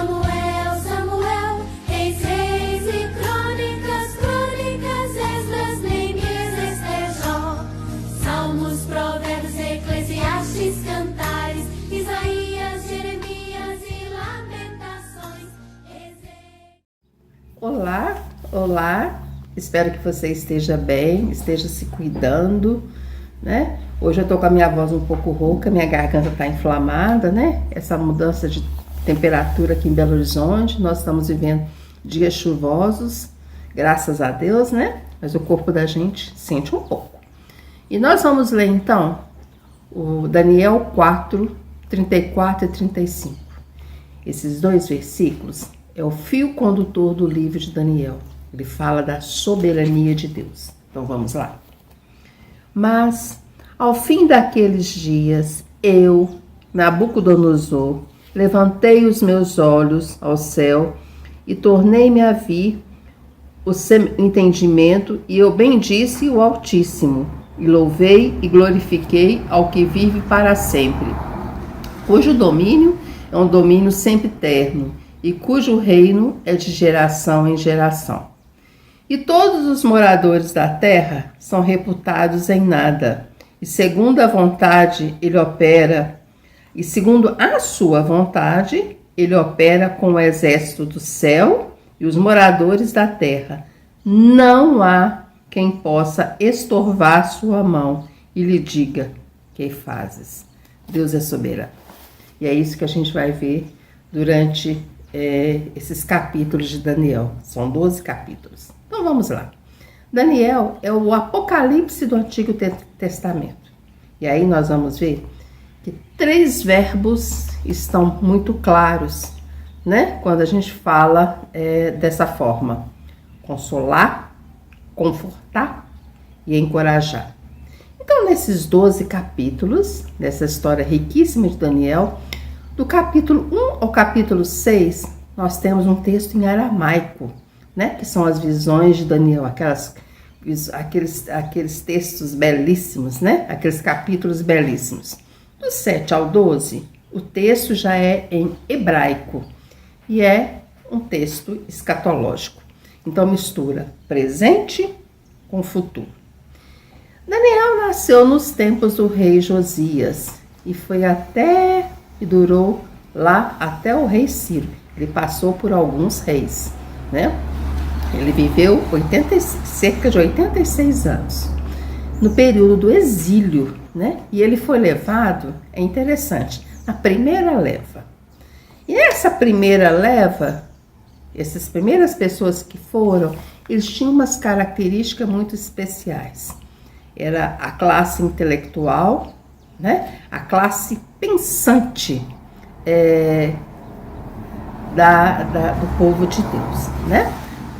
Samuel, Samuel, Reis, Reis e Crônicas, Crônicas, Esdras, Neemias, Ester, Jó, Salmos, Provérbios, Eclesiastes, Cantares, Isaías, Jeremias e Lamentações. Olá, olá, espero que você esteja bem, esteja se cuidando, né? Hoje eu tô com a minha voz um pouco rouca, minha garganta tá inflamada, né? Essa mudança de temperatura aqui em Belo Horizonte, nós estamos vivendo dias chuvosos, graças a Deus, né? Mas o corpo da gente sente um pouco. E nós vamos ler então o Daniel 4, 34 e 35. Esses dois versículos é o fio condutor do livro de Daniel. Ele fala da soberania de Deus. Então vamos lá. Mas, ao fim daqueles dias, eu, Nabucodonosor, levantei os meus olhos ao céu e tornei-me a vir o entendimento, e eu bendisse o Altíssimo, e louvei e glorifiquei ao que vive para sempre, cujo domínio é um domínio sempiterno, e cujo reino é de geração em geração. E todos os moradores da terra são reputados em nada, e segundo a vontade ele opera, e segundo a sua vontade ele opera com o exército do céu e os moradores da terra. Não há quem possa estorvar sua mão e lhe diga: que fazes? Deus é soberano. E é isso que a gente vai ver durante esses capítulos de Daniel. São 12 capítulos. Então vamos lá. Daniel é o Apocalipse do Antigo Testamento. E aí nós vamos ver que 3 verbos estão muito claros, né? Quando a gente fala dessa forma: consolar, confortar e encorajar. Então, nesses 12 capítulos, dessa história riquíssima de Daniel, do capítulo 1 ao capítulo 6, nós temos um texto em aramaico, né? Que são as visões de Daniel, aqueles textos belíssimos, né? Aqueles capítulos belíssimos. Do 7 ao 12, o texto já é em hebraico e é um texto escatológico. Então mistura presente com futuro. Daniel nasceu nos tempos do rei Josias e durou lá até o rei Ciro. Ele passou por alguns reis, né? Ele viveu cerca de 86 anos, no período do exílio, né? E ele foi levado, é interessante, na primeira leva. E essa primeira leva, essas primeiras pessoas que foram, eles tinham umas características muito especiais. Era a classe intelectual, né? A classe pensante do povo de Deus, né?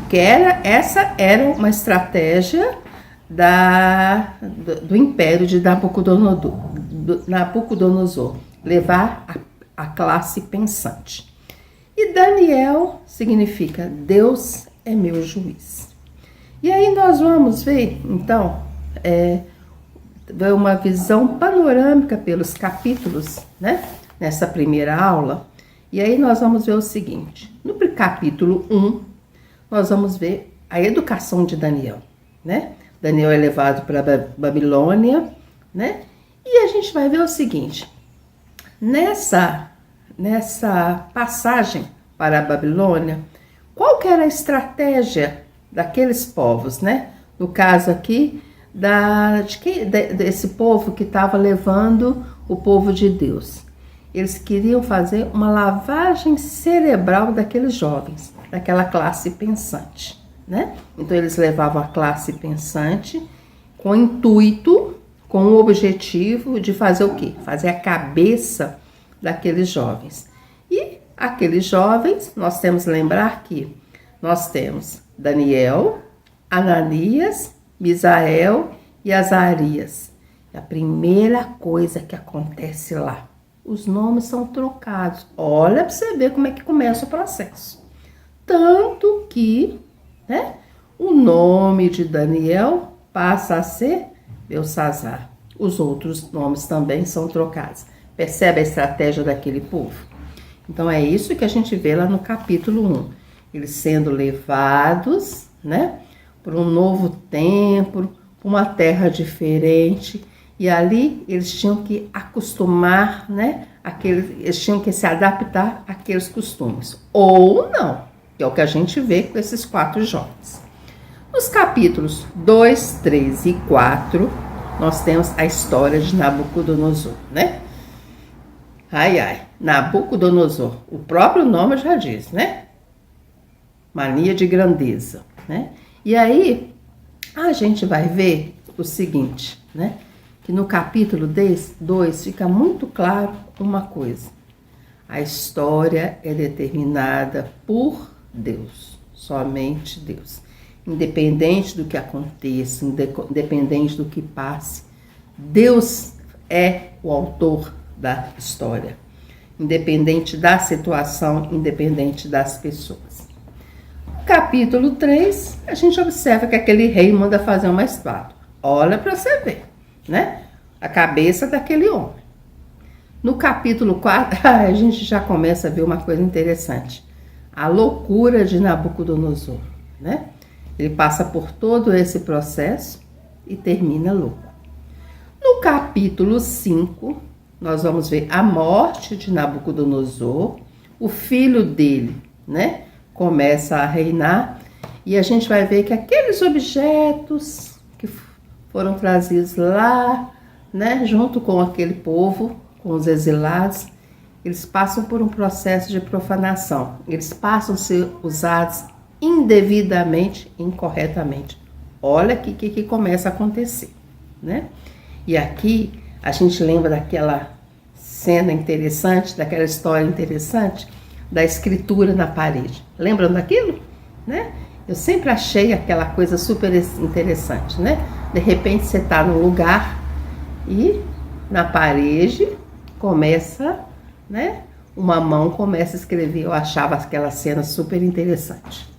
Porque essa era uma estratégia do império de Nabucodonosor, levar a classe pensante. E Daniel significa Deus é meu juiz. E aí nós vamos ver, então, uma visão panorâmica pelos capítulos, né? Nessa primeira aula. E aí nós vamos ver o seguinte: no capítulo 1, nós vamos ver a educação de Daniel, né? Daniel é levado para a Babilônia, né? E a gente vai ver o seguinte: nessa passagem para a Babilônia, qual que era a estratégia daqueles povos, né? No caso aqui, desse povo que estava levando o povo de Deus. Eles queriam fazer uma lavagem cerebral daqueles jovens, daquela classe pensante, né? Então eles levavam a classe pensante com o intuito, com o objetivo de fazer o quê? Fazer a cabeça daqueles jovens. E aqueles jovens, nós temos que lembrar que nós temos Daniel, Ananias, Misael e Azarias. É a primeira coisa que acontece lá. Os nomes são trocados. Olha para você ver como é que começa o processo. Tanto que, né, o nome de Daniel passa a ser Belsassar. Os outros nomes também são trocados. Percebe a estratégia daquele povo? Então é isso que a gente vê lá no capítulo 1. Eles sendo levados, né, para um novo templo, para uma terra diferente. E ali eles tinham que acostumar, né, eles tinham que se adaptar àqueles costumes. Ou não, que é o que a gente vê com esses 4 jovens. Nos capítulos 2, 3 e 4, nós temos a história de Nabucodonosor, né? Nabucodonosor, o próprio nome já diz, né? Mania de grandeza, né? E aí, a gente vai ver o seguinte, né? Que no capítulo 2 fica muito claro uma coisa. A história é determinada por Deus, somente Deus. Independente do que aconteça, independente do que passe, Deus é o autor da história. Independente da situação, independente das pessoas. No capítulo 3, a gente observa que aquele rei manda fazer uma estátua. Olha para você ver, né? A cabeça daquele homem. No capítulo 4, a gente já começa a ver uma coisa interessante. A loucura de Nabucodonosor, né? Ele passa por todo esse processo e termina louco. No capítulo 5, nós vamos ver a morte de Nabucodonosor. O filho dele, né, começa a reinar. E a gente vai ver que aqueles objetos que foram trazidos lá, né, junto com aquele povo, com os exilados, eles passam por um processo de profanação. Eles passam a ser usados indevidamente, incorretamente. Olha o que começa a acontecer, né? E aqui a gente lembra daquela cena interessante, daquela história interessante, da escritura na parede. Lembram daquilo? Né? Eu sempre achei aquela coisa super interessante, né? De repente você está num lugar e na parede começa, né? Uma mão começa a escrever. Eu achava aquela cena super interessante.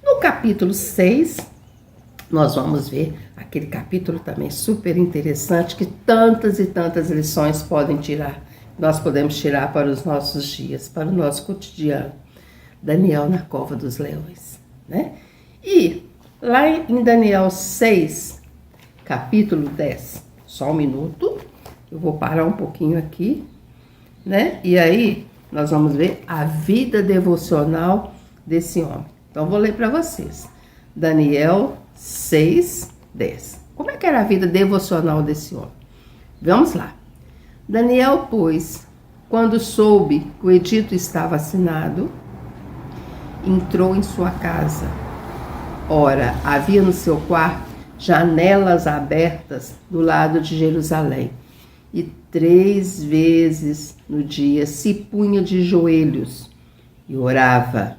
No capítulo 6, nós vamos ver aquele capítulo também super interessante, que tantas e tantas lições nós podemos tirar para os nossos dias, para o nosso cotidiano. Daniel na cova dos leões, né? E lá em Daniel 6, capítulo 10, só um minuto, eu vou parar um pouquinho aqui, né? E aí nós vamos ver a vida devocional desse homem. Então, vou ler para vocês. Daniel 6, 10. Como é que era a vida devocional desse homem? Vamos lá. Daniel, pois, quando soube que o edito estava assinado, entrou em sua casa. Ora, havia no seu quarto janelas abertas do lado de Jerusalém. E 3 vezes no dia se punha de joelhos e orava.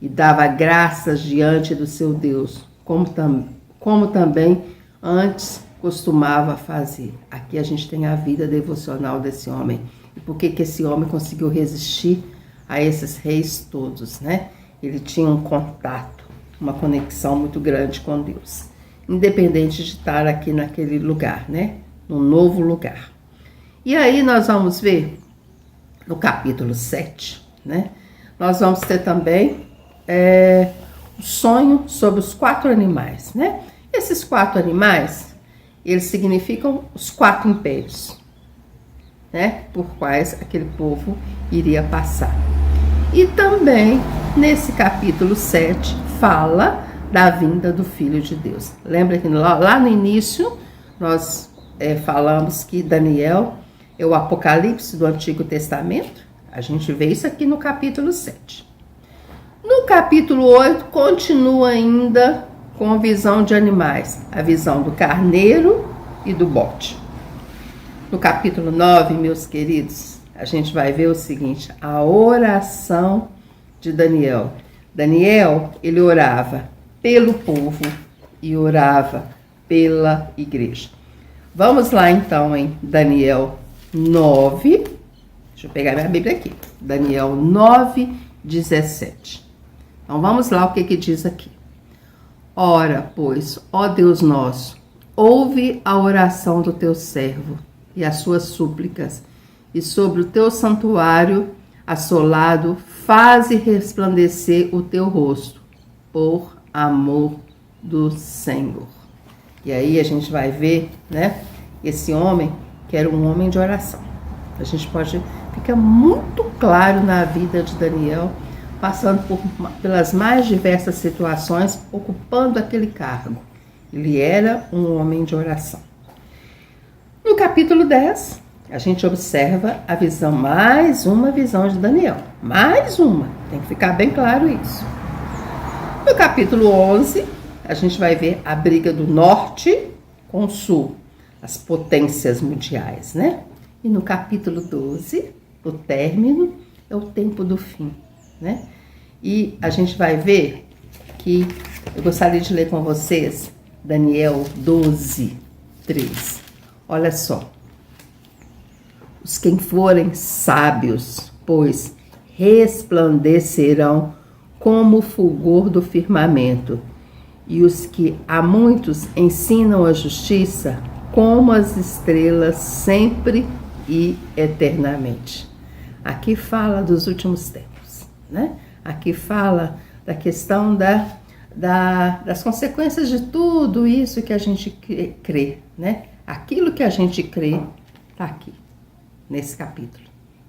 E dava graças diante do seu Deus, como também antes costumava fazer. Aqui a gente tem a vida devocional desse homem. E por que esse homem conseguiu resistir a esses reis todos, né? Ele tinha um contato, uma conexão muito grande com Deus. Independente de estar aqui naquele lugar, né? Num novo lugar. E aí nós vamos ver, no capítulo 7, né? Nós vamos ter também o sonho sobre os 4 animais, né? Esses 4 animais, eles significam os 4 impérios, né? Por quais aquele povo iria passar. E também, nesse capítulo 7, fala da vinda do Filho de Deus. Lembra que lá no início, nós falamos que Daniel é o Apocalipse do Antigo Testamento? A gente vê isso aqui no capítulo 7. No capítulo 8, continua ainda com a visão de animais, a visão do carneiro e do bode. No capítulo 9, meus queridos, a gente vai ver o seguinte, a oração de Daniel. Daniel, ele orava pelo povo e orava pela igreja. Vamos lá então em Daniel 9, deixa eu pegar minha Bíblia aqui, Daniel 9, 17. Então vamos lá o que diz aqui. Ora, pois, ó Deus nosso, ouve a oração do teu servo e as suas súplicas, e sobre o teu santuário assolado, faze resplandecer o teu rosto, por amor do Senhor. E aí a gente vai ver, né, esse homem que era um homem de oração. A gente pode, fica muito claro na vida de Daniel, passando pelas mais diversas situações, ocupando aquele cargo. Ele era um homem de oração. No capítulo 10, a gente observa a visão, mais uma visão de Daniel. Mais uma, tem que ficar bem claro isso. No capítulo 11, a gente vai ver a briga do norte com o sul, as potências mundiais, né? E no capítulo 12, o término é o tempo do fim, né? E a gente vai ver que, eu gostaria de ler com vocês, Daniel 12, 3. Olha só. Os que forem sábios, pois resplandecerão como o fulgor do firmamento, e os que a muitos ensinam a justiça, como as estrelas, sempre e eternamente. Aqui fala dos últimos tempos, né? Aqui fala da questão das consequências de tudo isso que a gente crê, né? Aquilo que a gente crê está aqui, nesse capítulo,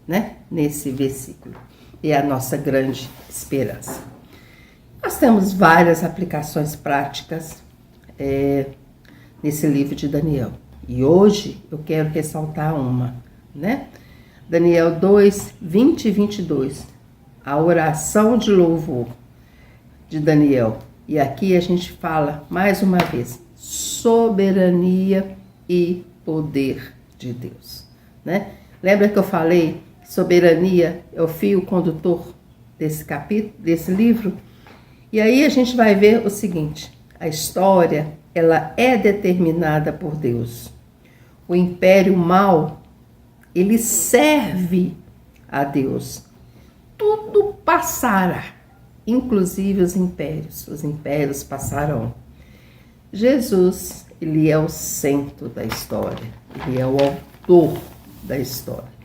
né? Nesse versículo. E é a nossa grande esperança. Nós temos várias aplicações práticas nesse livro de Daniel. E hoje eu quero ressaltar uma, né? Daniel 2, 20 e 22. A oração de louvor de Daniel. E aqui a gente fala, mais uma vez, soberania e poder de Deus, né? Lembra que eu falei que soberania é o fio condutor desse capítulo, desse livro? E aí a gente vai ver o seguinte, a história, ela é determinada por Deus. O império mal, ele serve a Deus. Tudo passará, inclusive os impérios passarão. Jesus, ele é o centro da história, ele é o autor da história.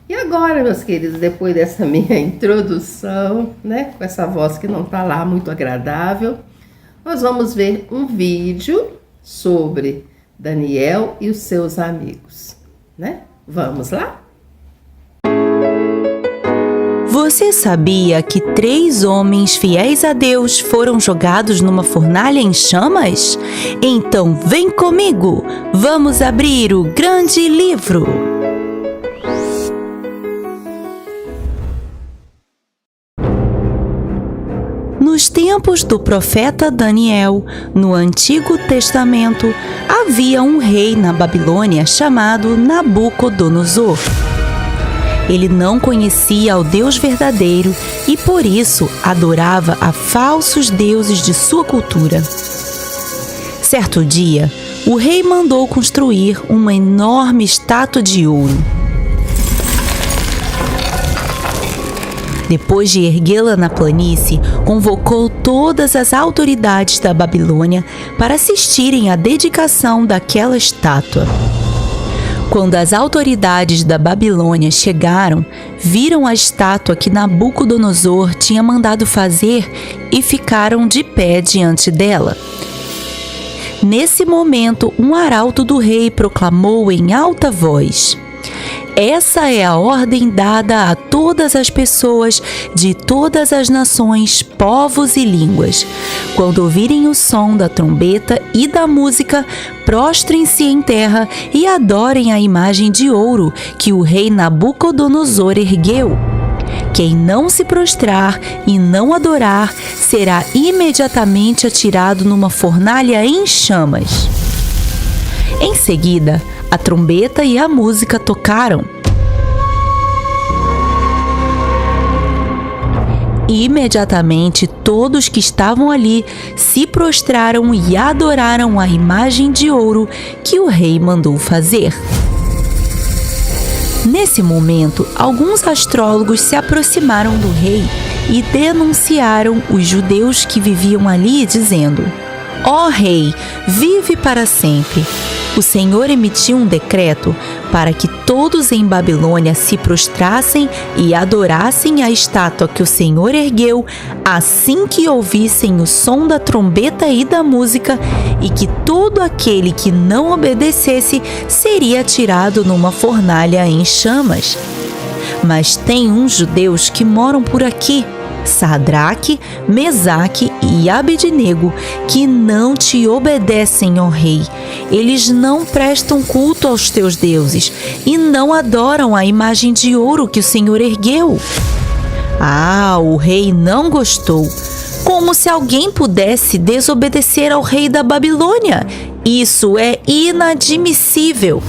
E agora, meus queridos, depois dessa minha introdução, né, com essa voz que não está lá muito agradável, nós vamos ver um vídeo sobre Daniel e os seus amigos, né? Vamos lá? Você sabia que 3 homens fiéis a Deus foram jogados numa fornalha em chamas? Então vem comigo, vamos abrir o grande livro. Nos tempos do profeta Daniel, no Antigo Testamento, havia um rei na Babilônia chamado Nabucodonosor. Ele não conhecia o Deus verdadeiro e, por isso, adorava a falsos deuses de sua cultura. Certo dia, o rei mandou construir uma enorme estátua de ouro. Depois de erguê-la na planície, convocou todas as autoridades da Babilônia para assistirem à dedicação daquela estátua. Quando as autoridades da Babilônia chegaram, viram a estátua que Nabucodonosor tinha mandado fazer e ficaram de pé diante dela. Nesse momento, um arauto do rei proclamou em alta voz: "Essa é a ordem dada a todas as pessoas de todas as nações, povos e línguas. Quando ouvirem o som da trombeta e da música, prostrem-se em terra e adorem a imagem de ouro que o rei Nabucodonosor ergueu. Quem não se prostrar e não adorar será imediatamente atirado numa fornalha em chamas." Em seguida, a trombeta e a música tocaram. Imediatamente, todos que estavam ali se prostraram e adoraram a imagem de ouro que o rei mandou fazer. Nesse momento, alguns astrólogos se aproximaram do rei e denunciaram os judeus que viviam ali, dizendo: "Ó rei, vive para sempre! O Senhor emitiu um decreto para que todos em Babilônia se prostrassem e adorassem a estátua que o Senhor ergueu assim que ouvissem o som da trombeta e da música, e que todo aquele que não obedecesse seria atirado numa fornalha em chamas. Mas tem uns judeus que moram por aqui, Sadraque, Mesaque e Abednego, que não te obedecem, ó rei. Eles não prestam culto aos teus deuses e não adoram a imagem de ouro que o Senhor ergueu. O rei não gostou. Como se alguém pudesse desobedecer ao rei da Babilônia? Isso é inadmissível.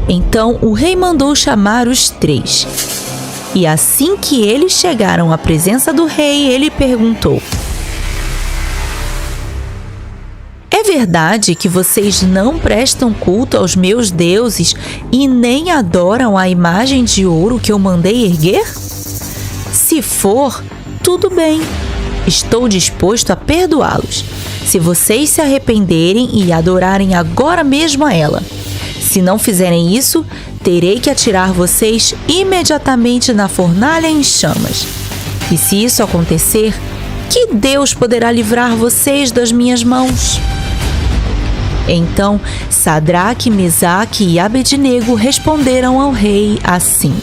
Então o rei mandou chamar os 3. E assim que eles chegaram à presença do rei, ele perguntou: é verdade que vocês não prestam culto aos meus deuses e nem adoram a imagem de ouro que eu mandei erguer? Se for, tudo bem. Estou disposto a perdoá-los, se vocês se arrependerem e adorarem agora mesmo a ela. Se não fizerem isso, terei que atirar vocês imediatamente na fornalha em chamas. E se isso acontecer, que Deus poderá livrar vocês das minhas mãos? Então, Sadraque, Mesaque e Abednego responderam ao rei assim: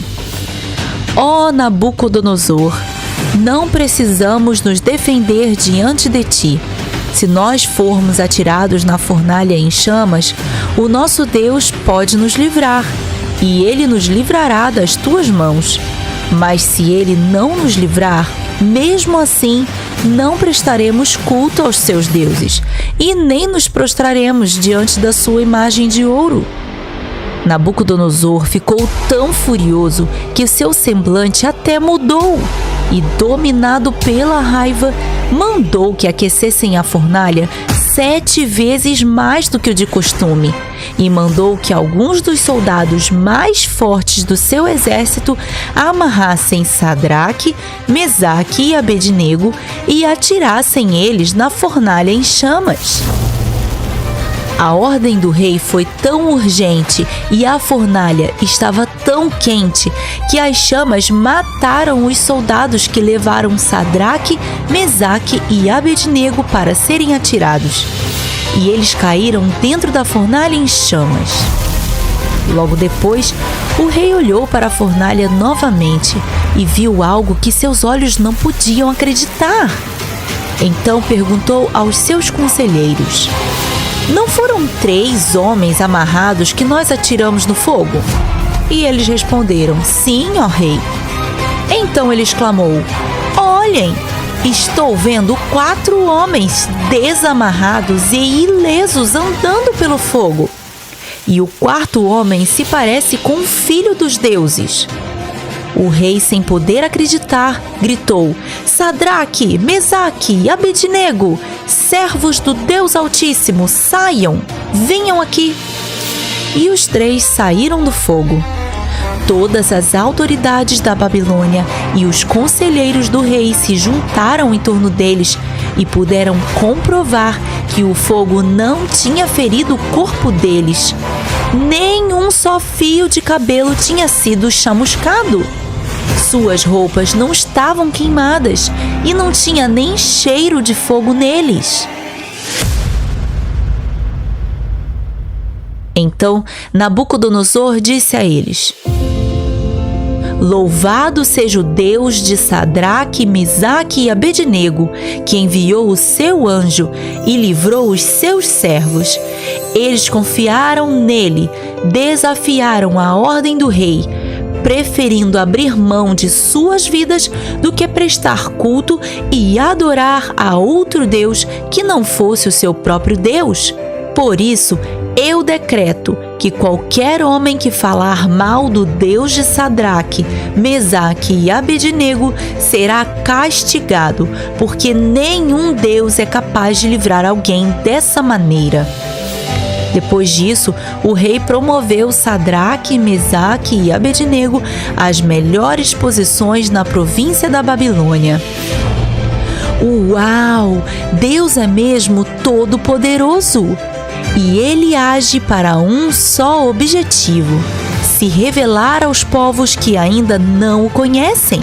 Ó Nabucodonosor, não precisamos nos defender diante de ti. Se nós formos atirados na fornalha em chamas, o nosso Deus pode nos livrar, e Ele nos livrará das tuas mãos. Mas se Ele não nos livrar, mesmo assim, não prestaremos culto aos seus deuses, e nem nos prostraremos diante da sua imagem de ouro. Nabucodonosor ficou tão furioso que o seu semblante até mudou, e, dominado pela raiva, mandou que aquecessem a fornalha 7 vezes mais do que o de costume, e mandou que alguns dos soldados mais fortes do seu exército amarrassem Sadraque, Mesaque e Abednego e atirassem eles na fornalha em chamas. A ordem do rei foi tão urgente e a fornalha estava tão quente que as chamas mataram os soldados que levaram Sadraque, Mesaque e Abednego para serem atirados. E eles caíram dentro da fornalha em chamas. Logo depois, o rei olhou para a fornalha novamente e viu algo que seus olhos não podiam acreditar. Então perguntou aos seus conselheiros: não foram 3 homens amarrados que nós atiramos no fogo? E eles responderam: sim, ó rei. Então ele exclamou: olhem, estou vendo 4 homens desamarrados e ilesos andando pelo fogo. E o 4º homem se parece com o filho dos deuses. O rei, sem poder acreditar, gritou: Sadraque, Mesaque e Abednego, servos do Deus Altíssimo, saiam, venham aqui. E os 3 saíram do fogo. Todas as autoridades da Babilônia e os conselheiros do rei se juntaram em torno deles e puderam comprovar que o fogo não tinha ferido o corpo deles. Nem um só fio de cabelo tinha sido chamuscado. Suas roupas não estavam queimadas e não tinha nem cheiro de fogo neles. Então Nabucodonosor disse a eles: louvado seja o Deus de Sadraque, Mesaque e Abednego, que enviou o seu anjo e livrou os seus servos. Eles confiaram nele, desafiaram a ordem do rei, preferindo abrir mão de suas vidas do que prestar culto e adorar a outro Deus que não fosse o seu próprio Deus. Por isso, eu decreto que qualquer homem que falar mal do Deus de Sadraque, Mesaque e Abednego será castigado, porque nenhum Deus é capaz de livrar alguém dessa maneira. Depois disso, o rei promoveu Sadraque, Mesaque e Abednego às melhores posições na província da Babilônia. Uau! Deus é mesmo todo-poderoso! e ele age para um só objetivo: se revelar aos povos que ainda não o conhecem.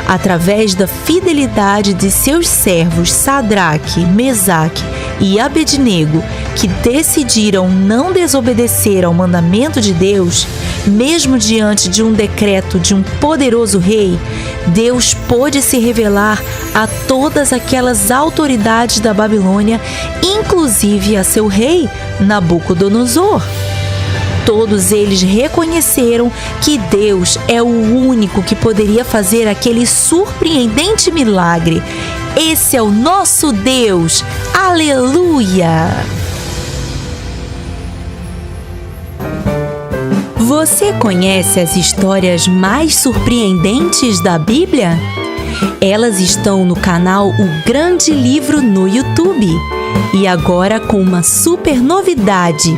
Através da fidelidade de seus servos Sadraque, Mesaque e Abednego, que decidiram não desobedecer ao mandamento de Deus, mesmo diante de um decreto de um poderoso rei, Deus pôde se revelar a todas aquelas autoridades da Babilônia, inclusive a seu rei, Nabucodonosor. Todos eles reconheceram que Deus é o único que poderia fazer aquele surpreendente milagre. Esse é o nosso Deus! Aleluia! Você conhece as histórias mais surpreendentes da Bíblia? Elas estão no canal O Grande Livro no YouTube. E agora com uma super novidade: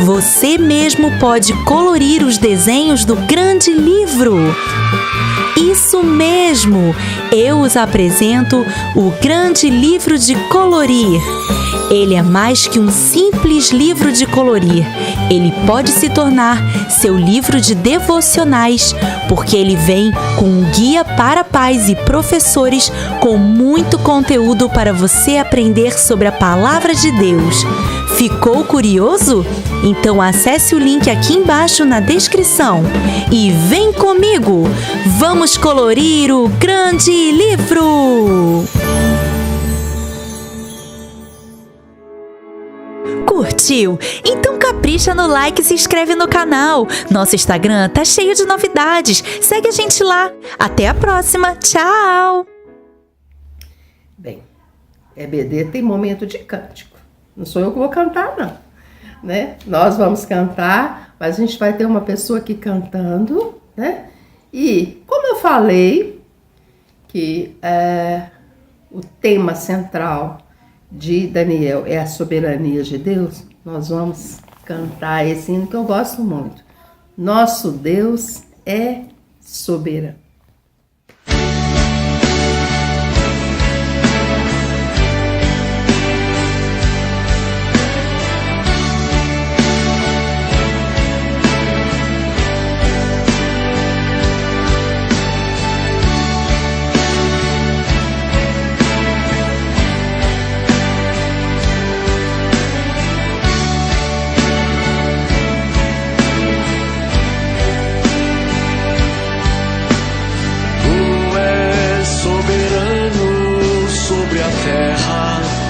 você mesmo pode colorir os desenhos do Grande Livro. Isso mesmo! Eu os apresento o Grande Livro de Colorir. Ele é mais que um simples livro de colorir. Ele pode se tornar seu livro de devocionais, porque ele vem com um guia para pais e professores com muito conteúdo para você aprender sobre a Palavra de Deus. Ficou curioso? Então acesse o link aqui embaixo na descrição e vem comigo! Vamos colorir o Grande Livro! Curtiu? Então capricha no like e se inscreve no canal. Nosso Instagram tá cheio de novidades. Segue a gente lá. Até a próxima. Tchau! Bem, EBD tem momento de cântico. Não sou eu que vou cantar, não. Né? Nós vamos cantar, mas a gente vai ter uma pessoa aqui cantando, né? E como eu falei que o tema central de Daniel é a soberania de Deus, nós vamos cantar esse hino que eu gosto muito. Nosso Deus é soberano.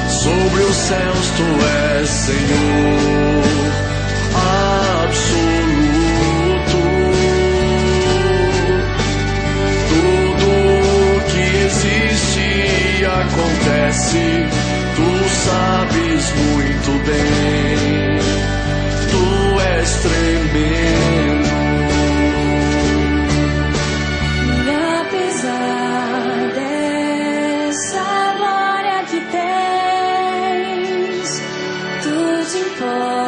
Sobre os céus tu és Senhor absoluto. Tudo que existe e acontece, tu sabes muito bem. Tu és tremendo. For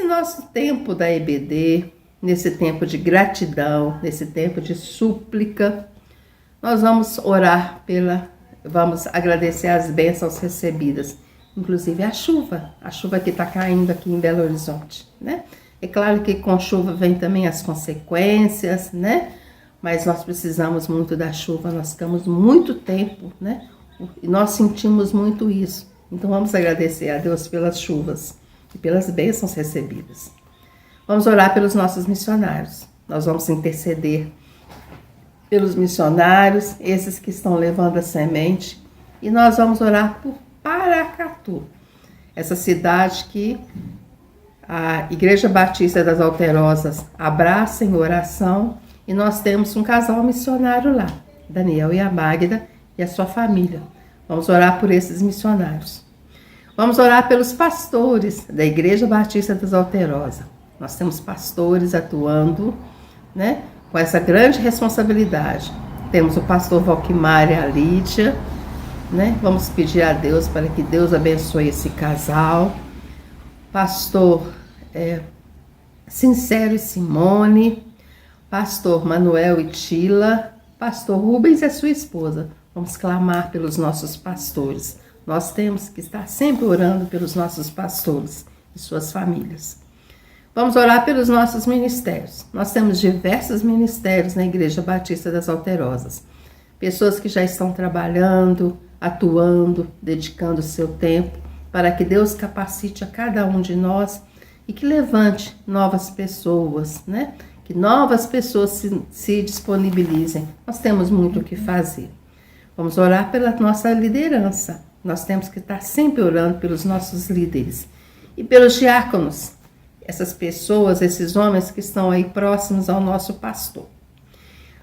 nosso tempo da EBD, nesse tempo de gratidão, nesse tempo de súplica, nós vamos orar vamos agradecer as bênçãos recebidas, inclusive a chuva que está caindo aqui em Belo Horizonte, né? É claro que com chuva vem também as consequências, né? Mas nós precisamos muito da chuva, nós ficamos muito tempo, né? E nós sentimos muito isso. Então vamos agradecer a Deus pelas chuvas e pelas bênçãos recebidas. Vamos orar pelos nossos missionários. Nós vamos interceder pelos missionários, esses que estão levando a semente. E nós vamos orar por Paracatu, essa cidade que a Igreja Batista das Alterosas abraça em oração. E nós temos um casal missionário lá, Daniel e a Magda e a sua família. Vamos orar por esses missionários. Vamos orar pelos pastores da Igreja Batista das Alterosas. Nós temos pastores atuando, né, com essa grande responsabilidade. Temos o pastor Valquimar e a Lídia, né? Vamos pedir a Deus para que Deus abençoe esse casal. Pastor Sincero e Simone, pastor Manuel e Tila, pastor Rubens e a sua esposa. Vamos clamar pelos nossos pastores. Nós temos que estar sempre orando pelos nossos pastores e suas famílias. Vamos orar pelos nossos ministérios. Nós temos diversos ministérios na Igreja Batista das Alterosas. Pessoas que já estão trabalhando, atuando, dedicando o seu tempo para que Deus capacite a cada um de nós e que levante novas pessoas, né? Que novas pessoas se disponibilizem. Nós temos muito o que fazer. Vamos orar pela nossa liderança. Nós temos que estar sempre orando pelos nossos líderes e pelos diáconos. Essas pessoas, esses homens que estão aí próximos ao nosso pastor.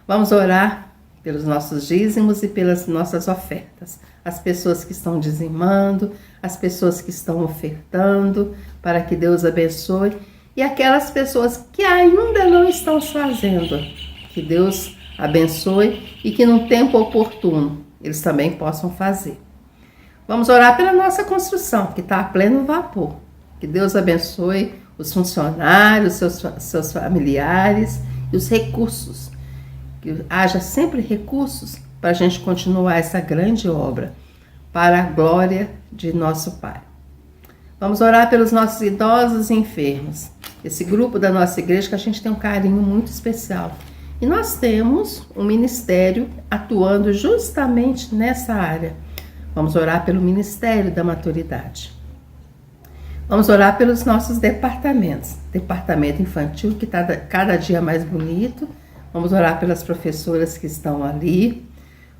Vamos orar pelos nossos dízimos e pelas nossas ofertas. As pessoas que estão dizimando, as pessoas que estão ofertando, para que Deus abençoe. E aquelas pessoas que ainda não estão fazendo, que Deus abençoe e que no tempo oportuno eles também possam fazer. Vamos orar pela nossa construção, que está a pleno vapor. Que Deus abençoe os funcionários, seus familiares e os recursos. Que haja sempre recursos para a gente continuar essa grande obra, para a glória de nosso Pai. Vamos orar pelos nossos idosos e enfermos. Esse grupo da nossa igreja que a gente tem um carinho muito especial. E nós temos um ministério atuando justamente nessa área. Vamos orar pelo Ministério da Maturidade. Vamos orar pelos nossos departamentos. Departamento infantil, que está cada dia mais bonito. Vamos orar pelas professoras que estão ali.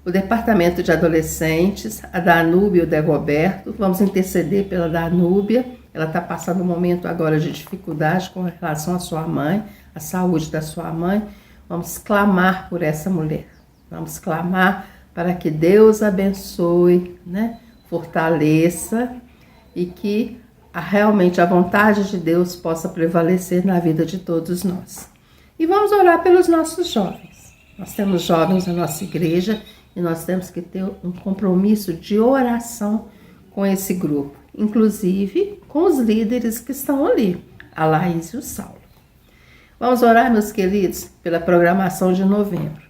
O departamento de adolescentes, a Danúbia e o Dagoberto. Vamos interceder pela Danúbia. Ela está passando um momento agora de dificuldade com relação à sua mãe, a saúde da sua mãe. Vamos clamar por essa mulher. Vamos clamar para que Deus abençoe, né? Fortaleça e que realmente a vontade de Deus possa prevalecer na vida de todos nós. E vamos orar pelos nossos jovens. Nós temos jovens na nossa igreja e nós temos que ter um compromisso de oração com esse grupo, inclusive com os líderes que estão ali, a Laís e o Saulo. Vamos orar, meus queridos, pela programação de novembro.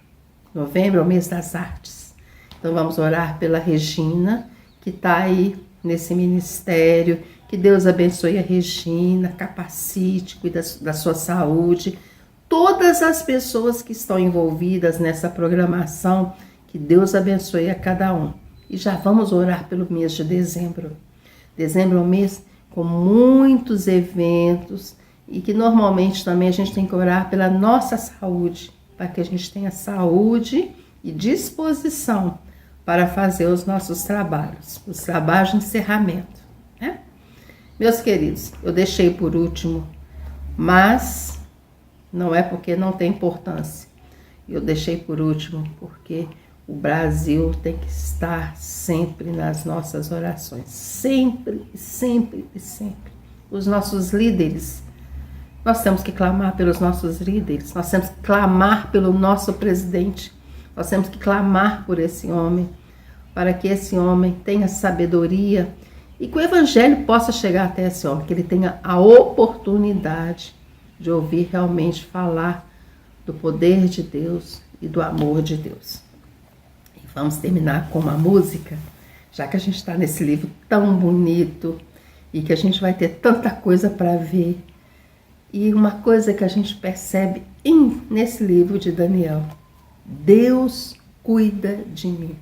Novembro é o mês das artes. Então vamos orar pela Regina, que está aí nesse ministério. Que Deus abençoe a Regina, capacite, cuide da sua saúde. Todas as pessoas que estão envolvidas nessa programação, que Deus abençoe a cada um. E já vamos orar pelo mês de dezembro. Dezembro é um mês com muitos eventos e que normalmente também a gente tem que orar pela nossa saúde, para que a gente tenha saúde e disposição para fazer os nossos trabalhos, os trabalhos de encerramento, né? Meus queridos, eu deixei por último, mas não é porque não tem importância. Eu deixei por último porque o Brasil tem que estar sempre nas nossas orações. Sempre, sempre e sempre. Os nossos líderes, nós temos que clamar pelos nossos líderes, nós temos que clamar pelo nosso presidente, nós temos que clamar por esse homem, para que esse homem tenha sabedoria e que o Evangelho possa chegar até esse homem, que ele tenha a oportunidade de ouvir realmente falar do poder de Deus e do amor de Deus. E vamos terminar com uma música, já que a gente está nesse livro tão bonito e que a gente vai ter tanta coisa para ver. E uma coisa que a gente percebe nesse livro de Daniel: Deus cuida de mim,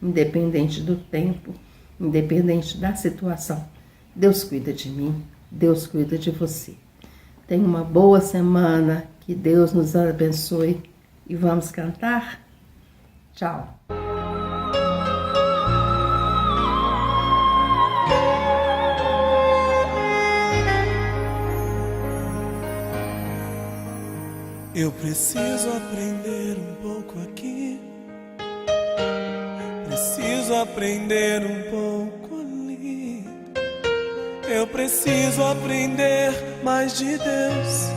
independente do tempo, independente da situação. Deus cuida de mim, Deus cuida de você. Tenha uma boa semana, que Deus nos abençoe e vamos cantar? Tchau! Eu preciso aprender um pouco aqui, preciso aprender um pouco ali. Eu preciso aprender mais de Deus,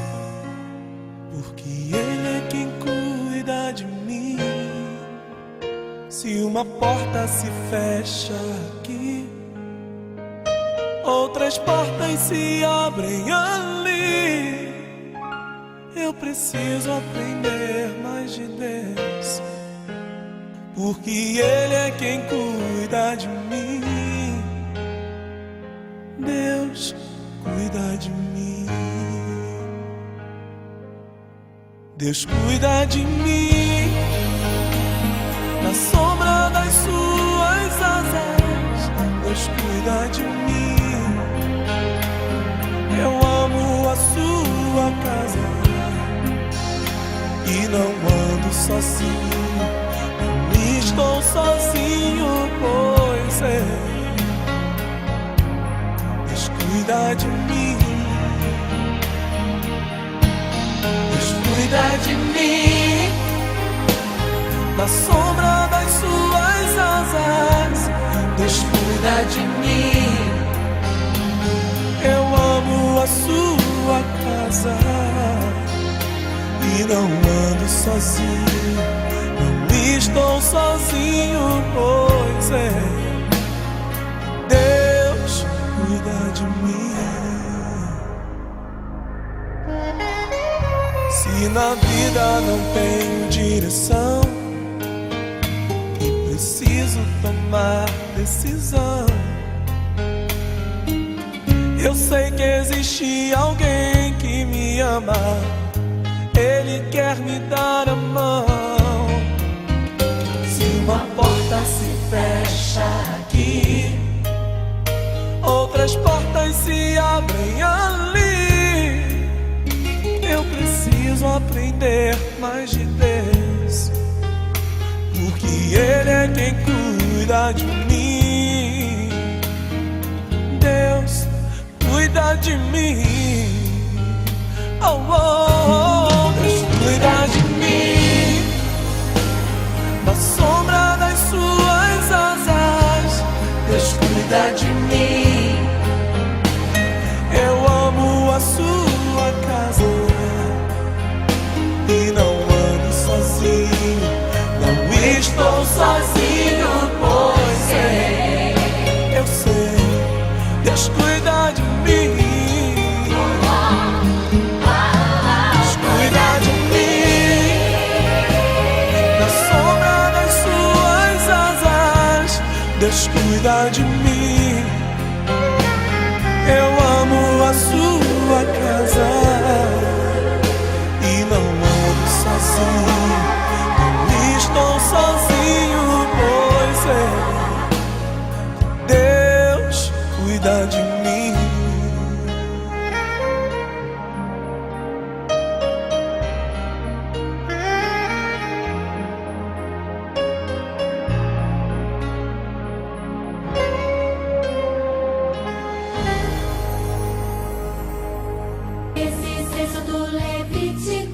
porque Ele é quem cuida de mim. Se uma porta se fecha aqui, outras portas se abrem ali. Eu preciso aprender mais de Deus, porque Ele é quem cuida de mim. Deus cuida de mim. Deus cuida de mim, na sombra das suas asas. Deus cuida de mim. Eu amo a sua casa e não ando sozinho, não estou sozinho, pois é. Deus cuida de mim, Deus cuida de mim, na sombra das suas asas. Deus cuida de mim. Eu amo a sua casa e não ando sozinho, não estou sozinho, pois é. Deus cuida de mim. Se na vida não tenho direção e preciso tomar decisão, eu sei que existe alguém que me ama. Ele quer me dar a mão. Se uma porta se fecha aqui, outras portas se abrem ali. Eu preciso aprender mais de Deus, porque Ele é quem cuida de mim. Deus cuida de mim. Oh, oh, oh. Deus cuida de mim, na sombra das suas asas. Deus cuida de mim. Eu amo a sua casa e não ando sozinho, não estou sozinho, pois é. Eu sei, Deus cuida de mim. Deus cuida de mim. Eu amo a sua casa e não ando sozinho, não estou sozinho, pois é. Deus cuida de mim. Esse senso do Levítico